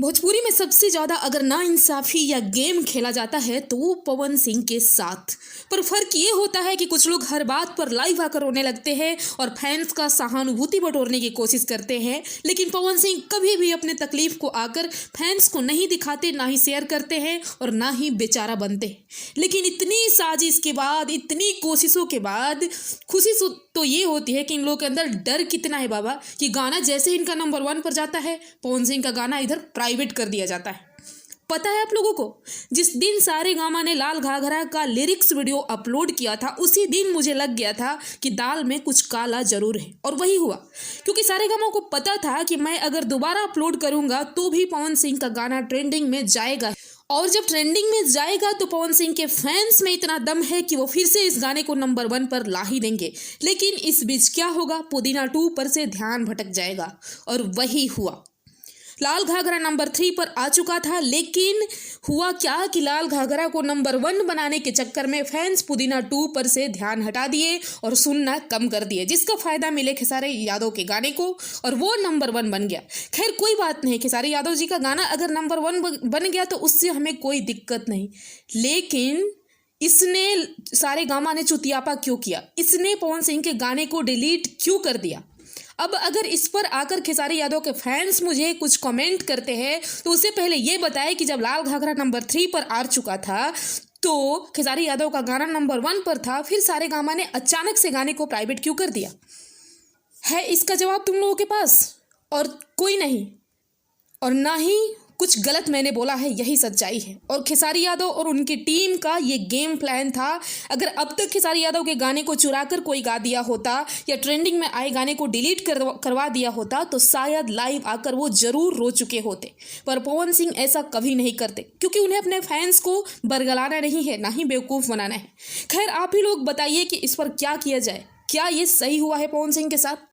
भोजपुरी में सबसे ज़्यादा अगर नाइंसाफ़ी या गेम खेला जाता है तो वो पवन सिंह के साथ। पर फ़र्क ये होता है कि कुछ लोग हर बात पर लाइव आकर रोने लगते हैं और फैंस का सहानुभूति बटोरने की कोशिश करते हैं, लेकिन पवन सिंह कभी भी अपने तकलीफ को आकर फैंस को नहीं दिखाते, ना ही शेयर करते हैं और ना ही बेचारा बनते हैं। लेकिन इतनी साजिश के बाद, इतनी कोशिशों के बाद तो ये होती है कि इन लोगों के अंदर डर कितना है बाबा, कि गाना जैसे इनका नंबर 1 पर जाता है, पवन सिंह का गाना इधर प्राइवेट कर दिया जाता है। पता है आप लोगों को, जिस दिन सारेगामा ने लाल घाघरा का लिरिक्स वीडियो अपलोड किया था, उसी दिन मुझे लग गया था कि दाल में कुछ काला जरूर है, और वही हुआ। क्योंकि सारेगामा को पता था कि मैं अगर दोबारा अपलोड करूंगा तो भी पवन सिंह का गाना ट्रेंडिंग में जाएगा, और जब ट्रेंडिंग में जाएगा तो पवन सिंह के फैंस में इतना दम है कि वो फिर से इस गाने को नंबर 1 पर ला ही देंगे। लेकिन इस बीच क्या होगा, पुदीना 2 पर से ध्यान भटक जाएगा, और वही हुआ। लाल घाघरा नंबर 3 पर आ चुका था, लेकिन हुआ क्या कि लाल घाघरा को नंबर 1 बनाने के चक्कर में फैंस पुदीना 2 पर से ध्यान हटा दिए और सुनना कम कर दिए, जिसका फायदा मिले खेसारी यादव के गाने को, और वो नंबर 1 बन गया। खैर कोई बात नहीं, खेसारी यादव जी का गाना अगर नंबर 1 बन गया तो उससे हमें कोई दिक्कत नहीं। लेकिन इसने सारेगामा ने चुतियापा क्यों किया? इसने पवन सिंह के गाने को डिलीट क्यों कर दिया? अब अगर इस पर आकर खेसारी यादव के फैंस मुझे कुछ कमेंट करते हैं तो उससे पहले ये बताएं कि जब लाल घाघरा नंबर 3 पर आ चुका था तो खेसारी यादव का गाना नंबर 1 पर था, फिर सारेगामा ने अचानक से गाने को प्राइवेट क्यों कर दिया? है इसका जवाब तुम लोगों के पास? और कोई नहीं, और ना ही कुछ गलत मैंने बोला है, यही सच्चाई है। और खेसारी यादव और उनकी टीम का ये गेम प्लान था। अगर अब तक खेसारी यादव के गाने को चुराकर कोई गा दिया होता या ट्रेंडिंग में आए गाने को डिलीट करवा दिया होता तो शायद लाइव आकर वो जरूर रो चुके होते। पर पवन सिंह ऐसा कभी नहीं करते, क्योंकि उन्हें अपने फैंस को बरगलाना नहीं है, ना ही बेवकूफ़ बनाना है। खैर आप ही लोग बताइए कि इस पर क्या किया जाए, क्या ये सही हुआ है पवन सिंह के साथ?